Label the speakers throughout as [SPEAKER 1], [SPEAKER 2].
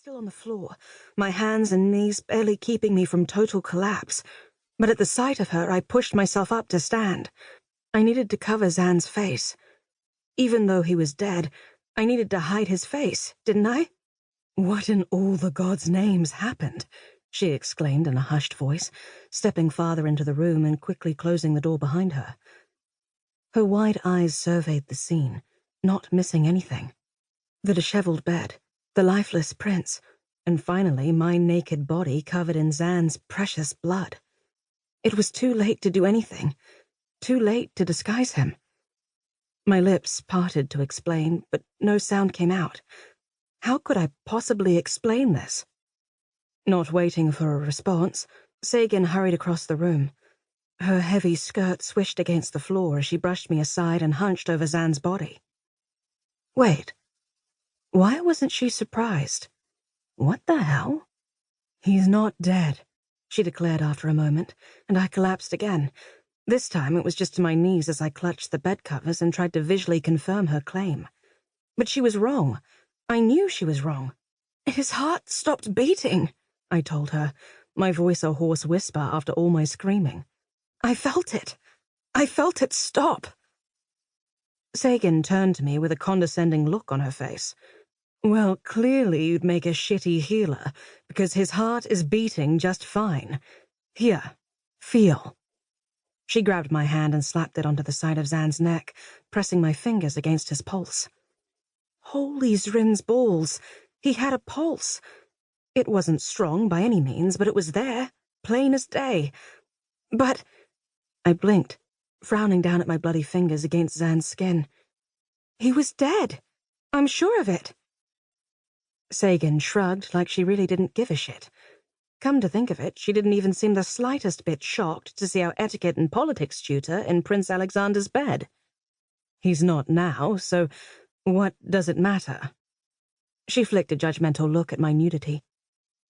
[SPEAKER 1] still on the floor, my hands and knees barely keeping me from total collapse. But at the sight of her, I pushed myself up to stand. I needed to cover Zan's face. Even though he was dead, I needed to hide his face, didn't I? "What in all the gods' names happened?" she exclaimed in a hushed voice, stepping farther into the room and quickly closing the door behind her. Her wide eyes surveyed the scene, not missing anything. The disheveled bed, the lifeless prince, and finally my naked body covered in Zan's precious blood. It was too late to do anything, too late to disguise him. My lips parted to explain, but no sound came out. How could I possibly explain this? Not waiting for a response, Sagan hurried across the room. Her heavy skirt swished against the floor as she brushed me aside and hunched over Zan's body. Wait. Why wasn't she surprised? What the hell? "He's not dead," she declared after a moment, and I collapsed again. This time it was just to my knees as I clutched the bed covers and tried to visually confirm her claim. But she was wrong. I knew she was wrong. "His heart stopped beating," I told her, my voice a hoarse whisper after all my screaming. "I felt it. I felt it stop." Sagan turned to me with a condescending look on her face. "Well, clearly you'd make a shitty healer, because his heart is beating just fine. Here, feel." She grabbed my hand and slapped it onto the side of Zan's neck, pressing my fingers against his pulse. Holy Zrin's balls! He had a pulse. It wasn't strong by any means, but it was there, plain as day. But I blinked, frowning down at my bloody fingers against Zan's skin. He was dead. I'm sure of it. Sagan shrugged like she really didn't give a shit. Come to think of it, she didn't even seem the slightest bit shocked to see our etiquette and politics tutor in Prince Alexander's bed. He's not now, so what does it matter? She flicked a judgmental look at my nudity.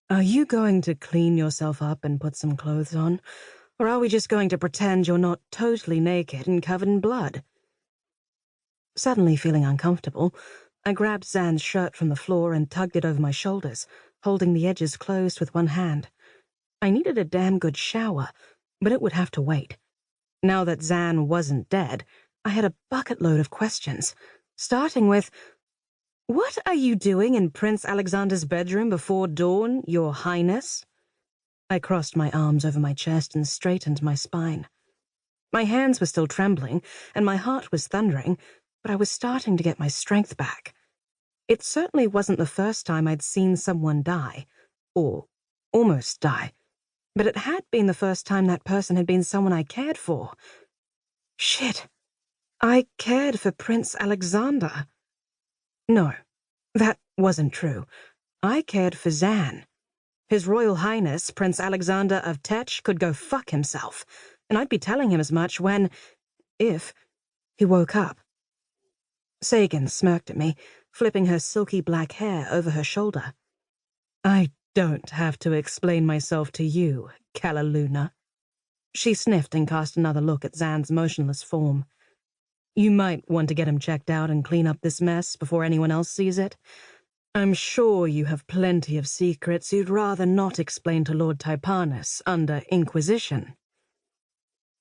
[SPEAKER 1] Are you going to clean yourself up and put some clothes on? Or are we just going to pretend you're not totally naked and covered in blood? Suddenly feeling uncomfortable, I grabbed Zan's shirt from the floor and tugged it over my shoulders, holding the edges closed with one hand. I needed a damn good shower, but it would have to wait. Now that Zan wasn't dead, I had a bucket load of questions, starting with, "What are you doing in Prince Alexander's bedroom before dawn, Your Highness?" I crossed my arms over my chest and straightened my spine. My hands were still trembling, and my heart was thundering, but I was starting to get my strength back. It certainly wasn't the first time I'd seen someone die, or almost die, but it had been the first time that person had been someone I cared for. Shit. I cared for Prince Alexander. No, that wasn't true. I cared for Zan. His Royal Highness, Prince Alexander of Tate, could go fuck himself, and I'd be telling him as much when, if, he woke up. Sagan smirked at me, flipping her silky black hair over her shoulder. I don't have to explain myself to you, Callaluna. She sniffed and cast another look at Zan's motionless form. You might want to get him checked out and clean up this mess before anyone else sees it. I'm sure you have plenty of secrets you'd rather not explain to Lord Typanus under Inquisition.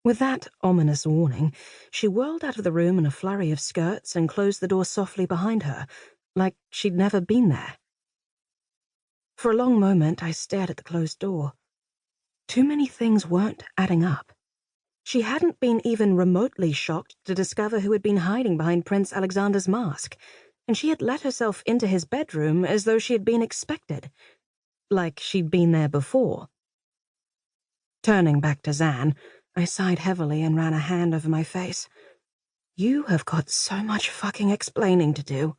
[SPEAKER 1] With that ominous warning, she whirled out of the room in a flurry of skirts and closed the door softly behind her, like she'd never been there. For a long moment, I stared at the closed door. Too many things weren't adding up. She hadn't been even remotely shocked to discover who had been hiding behind Prince Alexander's mask, and she had let herself into his bedroom as though she had been expected, like she'd been there before. Turning back to Zan, I sighed heavily and ran a hand over my face. You have got so much fucking explaining to do,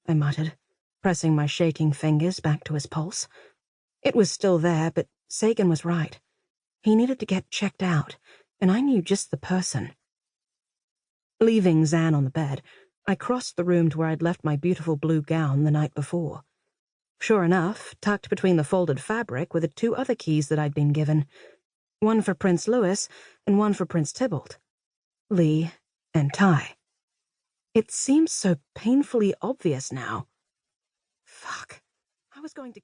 [SPEAKER 1] I muttered, pressing my shaking fingers back to his pulse. It was still there, but Sagan was right. He needed to get checked out, and I knew just the person. Leaving Zan on the bed, I crossed the room to where I'd left my beautiful blue gown the night before. Sure enough, tucked between the folded fabric were the two other keys that I'd been given. One for Prince Louis and one for Prince Tybalt. Lee and Ty. It seems so painfully obvious now. Fuck. I was going to